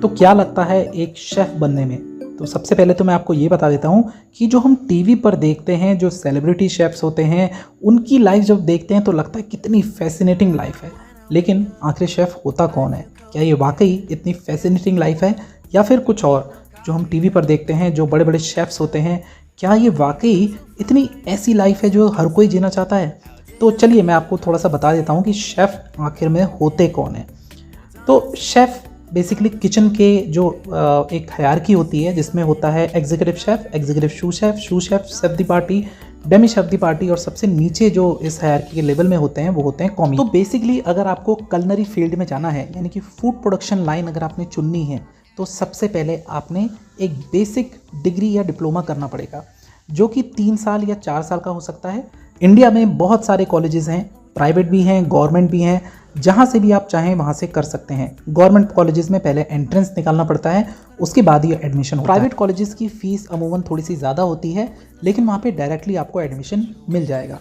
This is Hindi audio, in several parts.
तो क्या लगता है एक शेफ़ बनने में? तो सबसे पहले तो मैं आपको ये बता देता हूँ कि जो हम टीवी पर देखते हैं, जो सेलिब्रिटी शेफ़्स होते हैं, उनकी लाइफ़ जब देखते हैं तो लगता है कितनी फ़ैसिनेटिंग लाइफ़ है। लेकिन आखिर शेफ़ होता कौन है? क्या ये वाक़ई इतनी फ़ैसिनेटिंग लाइफ़ है या फिर कुछ और? जो हम टीवी पर देखते हैं, जो बड़े-बड़े शेफ़्स होते हैं, क्या ये वाक़ई इतनी ऐसी लाइफ़ है जो हर कोई जीना चाहता है? तो चलिए मैं आपको थोड़ा-सा बता देता हूँ कि शेफ़ आखिर में होते कौन हैं। तो शेफ़ बेसिकली किचन के जो एक हायरार्की होती है जिसमें होता है एग्जीक्यूटिव शेफ़, एग्जीक्यूटिव शू शेफ़, शेफ़ दी पार्टी, डेमी शेफ़ दी पार्टी और सबसे नीचे जो इस हायरार्की के लेवल में होते हैं वो होते हैं कॉमी। तो बेसिकली अगर आपको कुलिनरी फील्ड में जाना है यानी कि फूड प्रोडक्शन लाइन अगर आपने चुननी है तो सबसे पहले आपने एक बेसिक डिग्री या डिप्लोमा करना पड़ेगा जो कि 3 साल या 4 साल का हो सकता है। इंडिया में बहुत सारे कॉलेजेस हैं, प्राइवेट भी हैं, गवर्नमेंट भी हैं, जहाँ से भी आप चाहें वहाँ से कर सकते हैं। गवर्नमेंट कॉलेजेस में पहले एंट्रेंस निकालना पड़ता है, उसके बाद ही एडमिशन होता है। प्राइवेट कॉलेजेस की फ़ीस अमूमन थोड़ी सी ज़्यादा होती है, लेकिन वहाँ पे डायरेक्टली आपको एडमिशन मिल जाएगा।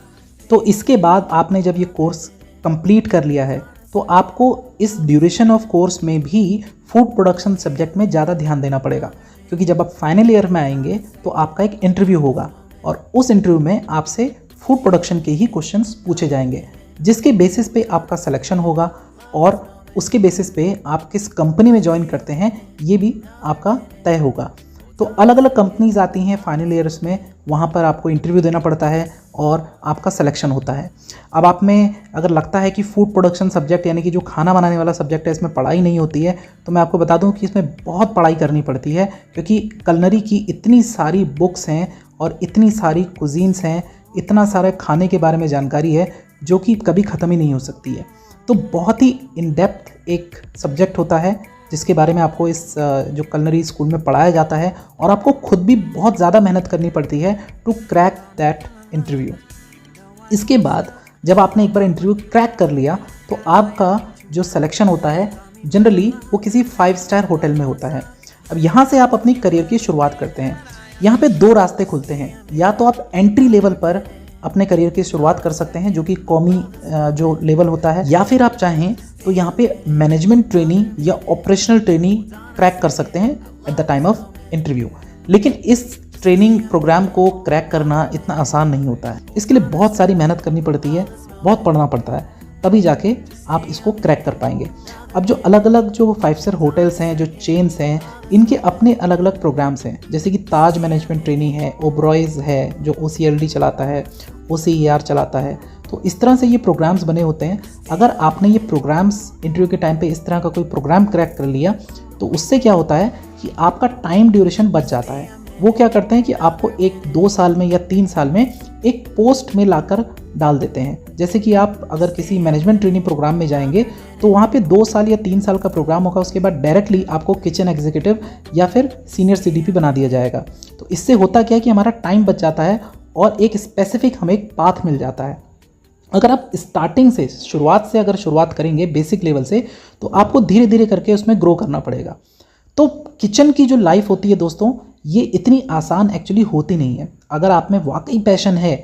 तो इसके बाद आपने जब ये कोर्स कंप्लीट कर लिया है तो आपको इस ड्यूरेशन ऑफ कोर्स में भी फूड प्रोडक्शन सब्जेक्ट में ज़्यादा ध्यान देना पड़ेगा, क्योंकि जब आप फाइनल ईयर में आएंगे तो आपका एक इंटरव्यू होगा और उस इंटरव्यू में आपसे फूड प्रोडक्शन के ही क्वेश्चंस पूछे जाएंगे, जिसके बेसिस पे आपका सिलेक्शन होगा और उसके बेसिस पे आप किस कंपनी में ज्वाइन करते हैं ये भी आपका तय होगा। तो अलग अलग कंपनीज आती हैं फाइनल ईयर्स में, वहाँ पर आपको इंटरव्यू देना पड़ता है और आपका सिलेक्शन होता है। अब आप में अगर लगता है कि फूड प्रोडक्शन सब्जेक्ट यानी कि जो खाना बनाने वाला सब्जेक्ट है इसमें पढ़ाई नहीं होती है, तो मैं आपको बता दूं कि इसमें बहुत पढ़ाई करनी पड़ती है, क्योंकि कुलिनरी की इतनी सारी बुक्स हैं और इतनी सारी कुजीन्स हैं, इतना सारे खाने के बारे में जानकारी है जो कि कभी ख़त्म ही नहीं हो सकती है। तो बहुत ही इन डेप्थ एक सब्जेक्ट होता है जिसके बारे में आपको इस जो कुलिनरी स्कूल में पढ़ाया जाता है और आपको खुद भी बहुत ज़्यादा मेहनत करनी पड़ती है टू क्रैक दैट इंटरव्यू। इसके बाद जब आपने एक बार इंटरव्यू क्रैक कर लिया तो आपका जो सिलेक्शन होता है जनरली वो किसी 5 स्टार होटल में होता है। अब यहाँ से आप अपनी करियर की शुरुआत करते हैं। यहाँ पे 2 रास्ते खुलते हैं, या तो आप एंट्री लेवल पर अपने करियर की शुरुआत कर सकते हैं जो कि कॉमी जो लेवल होता है, या फिर आप चाहें तो यहाँ पे मैनेजमेंट ट्रेनिंग या ऑपरेशनल ट्रेनिंग क्रैक कर सकते हैं at the time of interview. लेकिन इस ट्रेनिंग प्रोग्राम को क्रैक करना इतना आसान नहीं होता है, इसके लिए बहुत सारी मेहनत करनी पड़ती है, बहुत पढ़ना पड़ता है, तभी जाके आप इसको क्रैक कर पाएंगे। अब जो अलग अलग जो 5 स्टार होटल्स हैं, जो चेन्स हैं, इनके अपने अलग अलग प्रोग्राम्स हैं, जैसे कि ताज मैनेजमेंट ट्रेनिंग है, ओब्रॉयज़ है जो OCLD चलाता है, OCER चलाता है। तो इस तरह से ये प्रोग्राम्स बने होते हैं। अगर आपने ये प्रोग्राम्स इंटरव्यू के टाइम पे इस तरह का कोई प्रोग्राम क्रैक कर लिया तो उससे क्या होता है कि आपका टाइम ड्यूरेशन बच जाता है। वो क्या करते हैं कि आपको 1-2 साल में या 3 साल में एक पोस्ट में लाकर डाल देते हैं। जैसे कि आप अगर किसी मैनेजमेंट ट्रेनिंग प्रोग्राम में जाएंगे तो वहाँ पे 2 साल या 3 साल का प्रोग्राम होगा, उसके बाद डायरेक्टली आपको किचन एग्जीक्यूटिव या फिर सीनियर CDP बना दिया जाएगा। तो इससे होता क्या है कि हमारा टाइम बच जाता है और एक स्पेसिफिक हमें एक पाथ मिल जाता है। अगर आप स्टार्टिंग से शुरुआत करेंगे बेसिक लेवल से, तो आपको धीरे धीरे करके उसमें ग्रो करना पड़ेगा। तो किचन की जो लाइफ होती है दोस्तों, ये इतनी आसान एक्चुअली होती नहीं है। अगर आप में वाकई पैशन है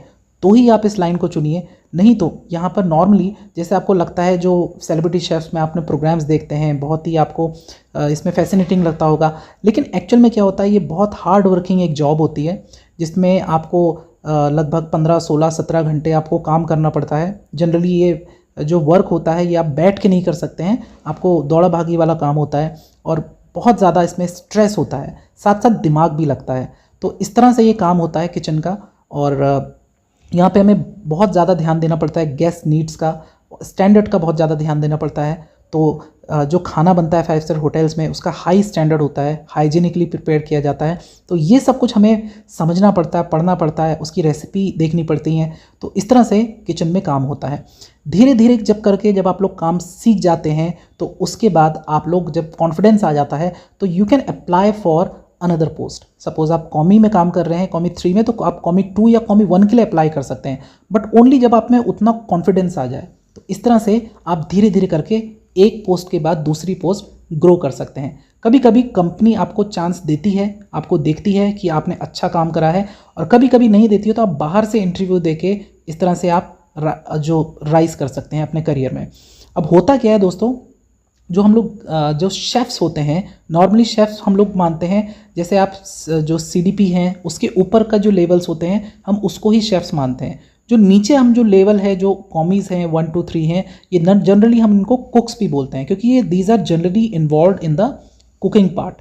तो ही आप इस लाइन को चुनिए, नहीं तो यहाँ पर नॉर्मली जैसे आपको लगता है जो सेलिब्रिटी शेफ्स में आपने प्रोग्राम्स देखते हैं बहुत ही आपको इसमें फैसिनेटिंग लगता होगा, लेकिन एक्चुअल में क्या होता है ये बहुत हार्ड वर्किंग एक जॉब होती है जिसमें आपको लगभग 15, 16, 17 घंटे आपको काम करना पड़ता है। जनरली ये जो वर्क होता है ये आप बैठ के नहीं कर सकते हैं, आपको दौड़ा भागी वाला काम होता है और बहुत ज़्यादा इसमें स्ट्रेस होता है, साथ साथ दिमाग भी लगता है। तो इस तरह से ये काम होता है किचन का, और यहाँ पे हमें बहुत ज़्यादा ध्यान देना पड़ता है गेस्ट नीड्स का, स्टैंडर्ड का बहुत ज़्यादा ध्यान देना पड़ता है। तो जो खाना बनता है 5 स्टार होटल्स में उसका हाई स्टैंडर्ड होता है, हाइजीनिकली प्रिपेयर किया जाता है। तो ये सब कुछ हमें समझना पड़ता है, पढ़ना पड़ता है, उसकी रेसिपी देखनी पड़ती हैं। तो इस तरह से किचन में काम होता है। धीरे धीरे जब आप लोग काम सीख जाते हैं तो उसके बाद आप लोग जब कॉन्फिडेंस आ जाता है तो you can apply for another post. Suppose आप कॉमी में काम कर रहे हैं, कॉमी 3 में, तो आप कॉमी 2 या कॉमी 1 के लिए अप्लाई कर सकते हैं, बट ओनली जब आप में उतना कॉन्फिडेंस आ जाए। तो इस तरह से आप धीरे धीरे करके एक पोस्ट के बाद दूसरी पोस्ट ग्रो कर सकते हैं। कभी कभी कंपनी आपको चांस देती है, आपको देखती है कि आपने अच्छा काम करा है, और कभी कभी नहीं देती है तो आप बाहर से इंटरव्यू देके इस तरह से आप जो राइज कर सकते हैं अपने करियर में। अब होता क्या है दोस्तों जो हम लोग जो शेफ़्स होते हैं, नॉर्मली शेफ़्स हम लोग मानते हैं, जैसे आप जो CDP हैं उसके ऊपर का जो लेवल्स होते हैं हम उसको ही शेफ़्स मानते हैं। जो नीचे हम जो लेवल है, जो कॉमीज़ हैं 1 2 3 हैं, ये जनरली हम इनको कुक्स भी बोलते हैं, क्योंकि ये these are generally involve in the cooking part.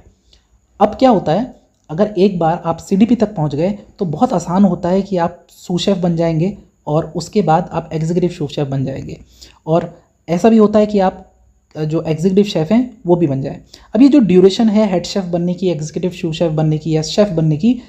अब क्या होता है, अगर एक बार आप CDP तक पहुंच गए तो बहुत आसान होता है कि आप सूस शेफ़ बन जाएंगे और उसके बाद आप एग्जीक्यूटिव सूस शेफ़ बन जाएंगे, और ऐसा भी होता है कि आप जो एग्जीक्यूटिव शेफ़ हैं वो भी बन जाए। अब ये जो ड्यूरेशन है हेड शेफ़ बनने की, एग्जीक्यूटिव सूस शेफ़ बनने की या शेफ़ बनने की,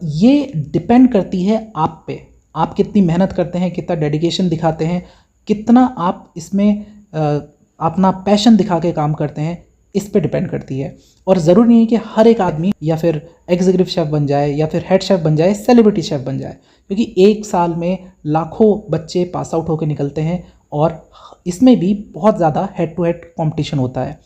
ये डिपेंड करती है आप पे। आप कितनी मेहनत करते हैं, कितना डेडिकेशन दिखाते हैं, कितना आप इसमें अपना पैशन दिखा के काम करते हैं, इस पे डिपेंड करती है। और ज़रूरी नहीं है कि हर एक आदमी या फिर एग्जीक्यूटिव शेफ़ बन जाए या फिर हेड शेफ़ बन जाए, सेलिब्रिटी शेफ़ बन जाए, क्योंकि एक साल में लाखों बच्चे पास आउट होकर निकलते हैं और इसमें भी बहुत ज़्यादा हेड टू हेड कॉम्पिटिशन होता है।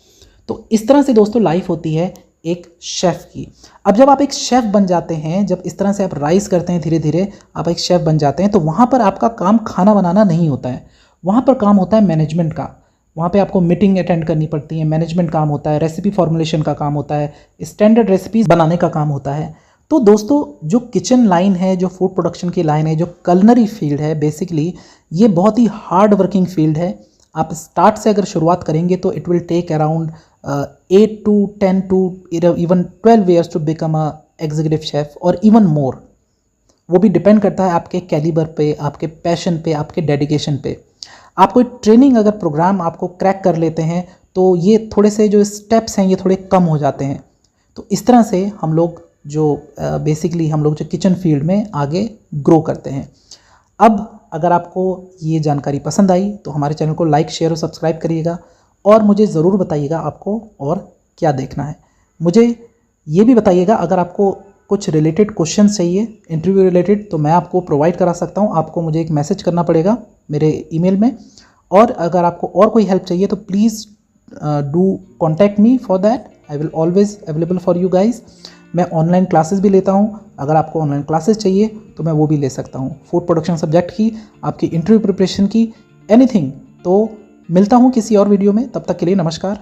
तो इस तरह से दोस्तों लाइफ होती है एक शेफ़ की। अब जब आप एक शेफ़ बन जाते हैं, जब इस तरह से आप राइज़ करते हैं, धीरे धीरे आप एक शेफ़ बन जाते हैं, तो वहाँ पर आपका काम खाना बनाना नहीं होता है, वहाँ पर काम होता है मैनेजमेंट का। वहाँ पे आपको मीटिंग अटेंड करनी पड़ती है, मैनेजमेंट काम होता है, रेसिपी फॉर्मुलेशन का काम होता है, स्टैंडर्ड रेसिपीज़ बनाने का काम होता है। तो दोस्तों जो किचन लाइन है, जो फूड प्रोडक्शन की लाइन है, जो कलनरी फील्ड है, बेसिकली ये बहुत ही हार्ड वर्किंग फील्ड है। आप स्टार्ट से अगर शुरुआत करेंगे तो it will take around 8 to 10 to even 12 years to become a executive chef और इवन मोर। वो भी डिपेंड करता है आपके कैलिबर पे, आपके पैशन पे, आपके डेडिकेशन पे। आप कोई ट्रेनिंग अगर प्रोग्राम आपको क्रैक कर लेते हैं तो ये थोड़े से जो स्टेप्स हैं ये थोड़े कम हो जाते हैं। तो इस तरह से हम लोग जो बेसिकली हम लोग जो किचन फील्ड में आगे ग्रो करते हैं। अब अगर आपको ये जानकारी पसंद आई तो हमारे चैनल को लाइक, शेयर और सब्सक्राइब करिएगा, और मुझे ज़रूर बताइएगा आपको और क्या देखना है। मुझे ये भी बताइएगा अगर आपको कुछ रिलेटेड क्वेश्चंस चाहिए इंटरव्यू रिलेटेड, तो मैं आपको प्रोवाइड करा सकता हूँ। आपको मुझे एक मैसेज करना पड़ेगा मेरे ईमेल में, और अगर आपको और कोई हेल्प चाहिए तो please do contact me for that. I will always available for you guys. मैं ऑनलाइन क्लासेस भी लेता हूँ, अगर आपको ऑनलाइन क्लासेस चाहिए तो मैं वो भी ले सकता हूँ, फूड प्रोडक्शन सब्जेक्ट की, आपकी इंटरव्यू प्रिपरेशन की, एनीथिंग। तो मिलता हूँ किसी और वीडियो में, तब तक के लिए नमस्कार।